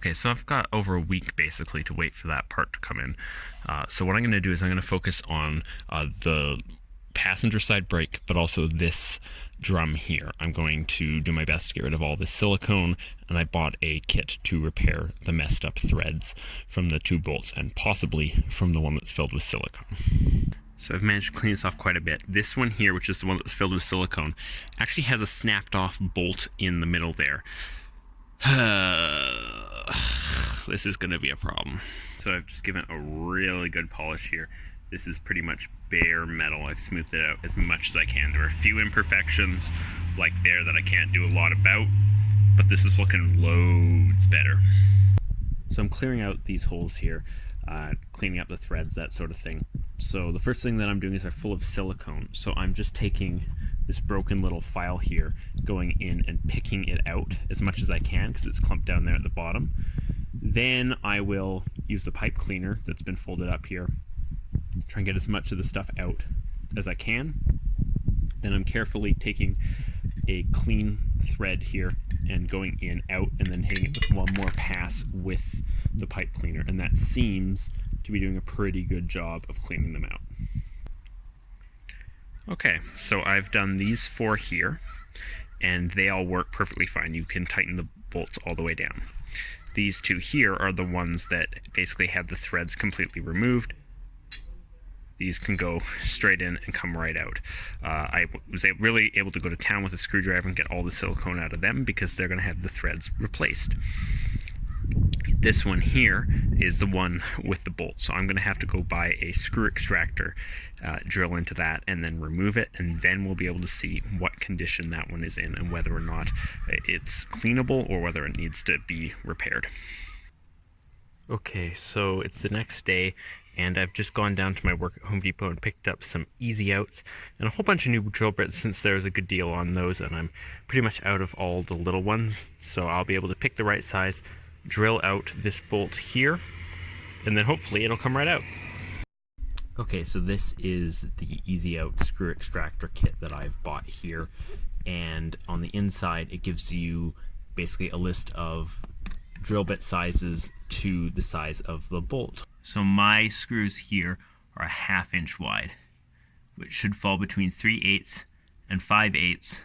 Okay, so I've got over a week basically to wait for that part to come in. So what I'm going to do is I'm going to focus on the passenger side brake, but also this drum here. I'm going to do my best to get rid of all this silicone, and I bought a kit to repair the messed up threads from the two bolts and possibly from the one that's filled with silicone. So I've managed to clean this off quite a bit. This one here, which is the one that was filled with silicone, actually has a snapped off bolt in the middle there. This is going to be a problem. So I've just given a really good polish here. This is pretty much bare metal. I've smoothed it out as much as I can. There are a few imperfections like there that I can't do a lot about, but this is looking loads better. So I'm clearing out these holes here, cleaning up the threads, that sort of thing. So the first thing that I'm doing is they're full of silicone. So I'm just taking this broken little file here, going in and picking it out as much as I can because it's clumped down there at the bottom. Then I will use the pipe cleaner that's been folded up here, try and get as much of the stuff out as I can. Then I'm carefully taking a clean thread here and going in, out, and then hitting it with one more pass with the pipe cleaner, and that seems to be doing a pretty good job of cleaning them out. Okay, so I've done these four here, and they all work perfectly fine. You can tighten the bolts all the way down. These two here are the ones that basically have the threads completely removed. These can go straight in and come right out. I was really able to go to town with a screwdriver and get all the silicone out of them because they're going to have the threads replaced. This one here is the one with the bolt, so I'm going to have to go buy a screw extractor, drill into that, and then remove it, and then we'll be able to see what condition that one is in and whether or not it's cleanable or whether it needs to be repaired. Okay, so it's the next day, and I've just gone down to my work at Home Depot and picked up some easy outs and a whole bunch of new drill bits since there's a good deal on those, and I'm pretty much out of all the little ones, so I'll be able to pick the right size, drill out this bolt here, and then hopefully it'll come right out. Okay, so this is the easy out screw extractor kit that I've bought here, and on the inside it gives you basically a list of drill bit sizes to the size of the bolt. So my screws here are a 1/2 inch wide, which should fall between 3/8 and 5/8,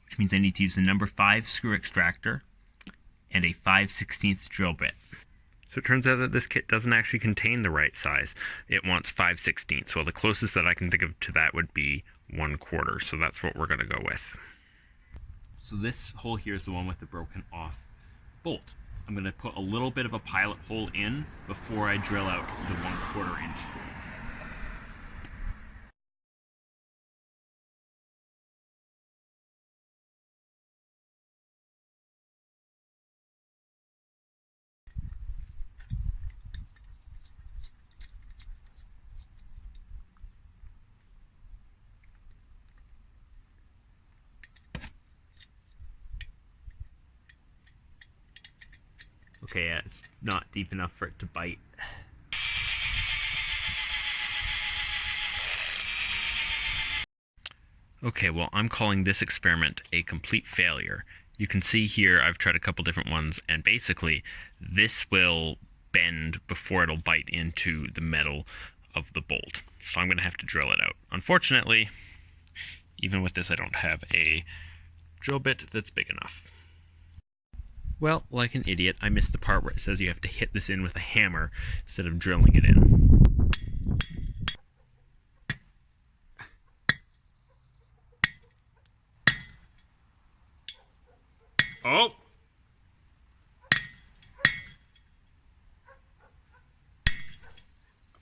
which means I need to use the number 5 screw extractor and a 5/16 drill bit. So it turns out that this kit doesn't actually contain the right size. It wants 5/16. Well, the closest that I can think of to that would be 1/4. So that's what we're going to go with. So this hole here is the one with the broken off bolt. I'm going to put a little bit of a pilot hole in before I drill out the 1/4 inch hole. Okay, yeah, it's not deep enough for it to bite. Okay, well, I'm calling this experiment a complete failure. You can see here I've tried a couple different ones, and basically this will bend before it'll bite into the metal of the bolt. So I'm going to have to drill it out. Unfortunately, even with this, I don't have a drill bit that's big enough. Well, like an idiot, I missed the part where it says you have to hit this in with a hammer instead of drilling it in. Oh!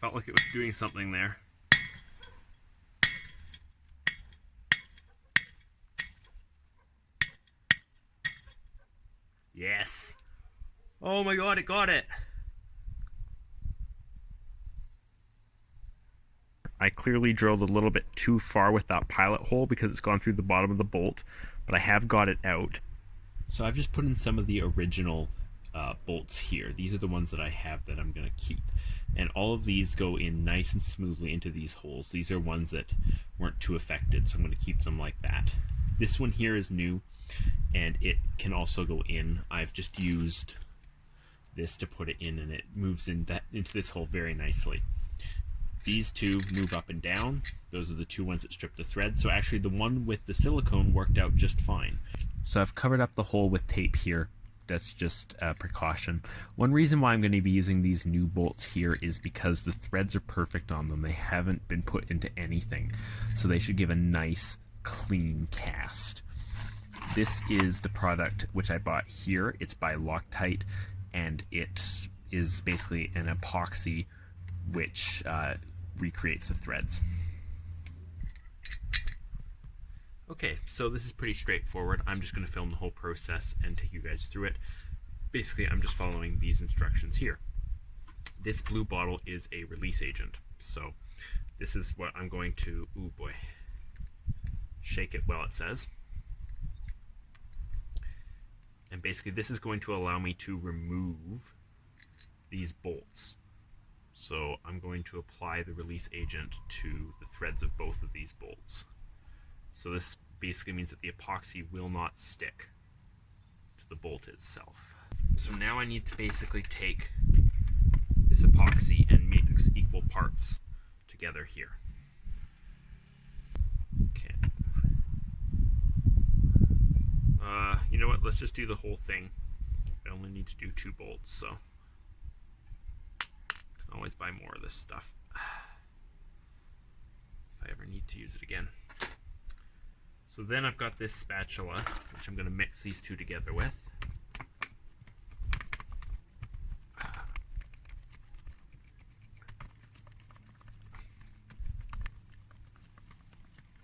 Felt like it was doing something there. Yes! Oh my god, it got it! I clearly drilled a little bit too far with that pilot hole because it's gone through the bottom of the bolt, but I have got it out. So I've just put in some of the original bolts here. These are the ones that I have that I'm going to keep. And all of these go in nice and smoothly into these holes. These are ones that weren't too affected, so I'm going to keep them like that. This one here is new, and it can also go in. I've just used this to put it in, and it moves into this hole very nicely. These two move up and down. Those are the two ones that strip the thread. So actually the one with the silicone worked out just fine. So I've covered up the hole with tape here. That's just a precaution. One reason why I'm going to be using these new bolts here is because the threads are perfect on them. They haven't been put into anything. So they should give a nice, clean cast. This is the product which I bought here. It's by Loctite, and it is basically an epoxy which recreates the threads. Okay, so this is pretty straightforward. I'm just going to film the whole process and take you guys through it. Basically, I'm just following these instructions here. This blue bottle is a release agent. So this is what I'm going to, ooh boy, shake it while it says. And basically this is going to allow me to remove these bolts. So I'm going to apply the release agent to the threads of both of these bolts. So this basically means that the epoxy will not stick to the bolt itself. So now I need to basically take this epoxy and mix equal parts together here. Okay. You know what, let's just do the whole thing. I only need to do 2 bolts, so I can always buy more of this stuff if I ever need to use it again. So then I've got this spatula, which I'm going to mix these two together with.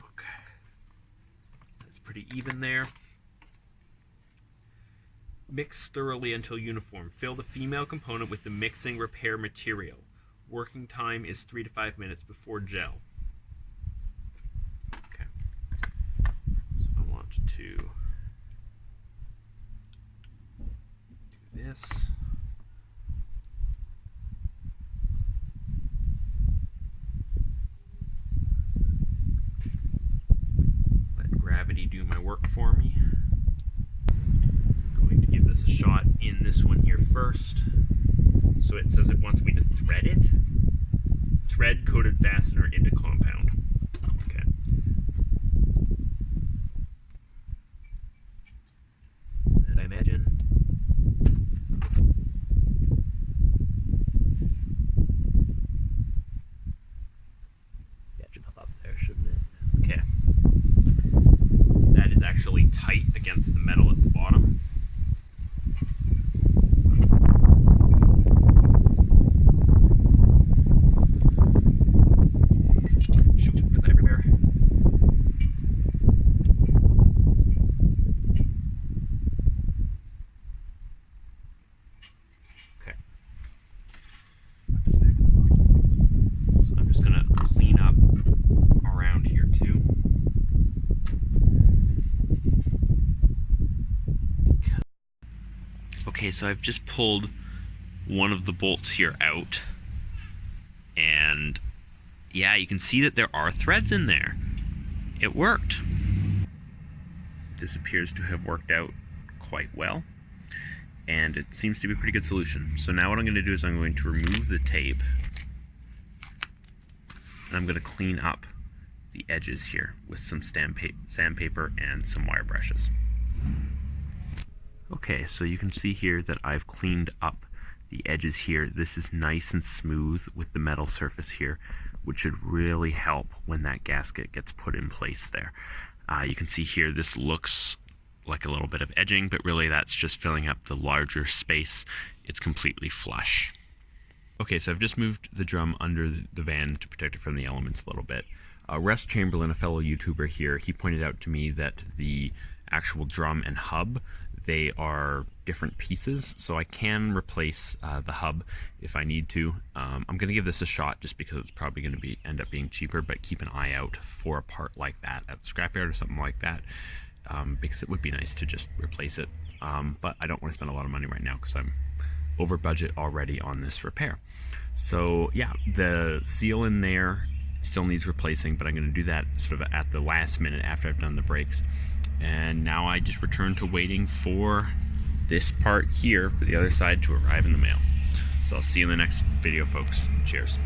Okay. That's pretty even there. Mix thoroughly until uniform. Fill the female component with the mixing repair material. Working time is 3 to 5 minutes before gel. Okay. So I want to do this. Let gravity do my work for me. Give this a shot in this one here first. So it says it wants me to thread it. Thread coated fastener into compound. Okay. And I imagine that should pop up there, shouldn't it? Okay. That is actually tight against the metal at the bottom. Okay, so I've just pulled one of the bolts here out, and yeah, you can see that there are threads in there. It worked. This appears to have worked out quite well, and it seems to be a pretty good solution. So now what I'm going to do is I'm going to remove the tape, and I'm going to clean up the edges here with some sandpaper and some wire brushes. Okay, so you can see here that I've cleaned up the edges here. This is nice and smooth with the metal surface here, which should really help when that gasket gets put in place there. You can see here this looks like a little bit of edging, but really that's just filling up the larger space. It's completely flush. Okay, so I've just moved the drum under the van to protect it from the elements a little bit. Russ Chamberlain, a fellow YouTuber here, he pointed out to me that the actual drum and hub, they are different pieces, so I can replace the hub if I need to. I'm going to give this a shot just because it's probably going to end up being cheaper, but keep an eye out for a part like that at the scrapyard or something like that, because it would be nice to just replace it. But I don't want to spend a lot of money right now because I'm over budget already on this repair. So yeah, the seal in there still needs replacing, but I'm going to do that sort of at the last minute after I've done the brakes. And now I just return to waiting for this part here for the other side to arrive in the mail. So I'll see you in the next video, folks. Cheers.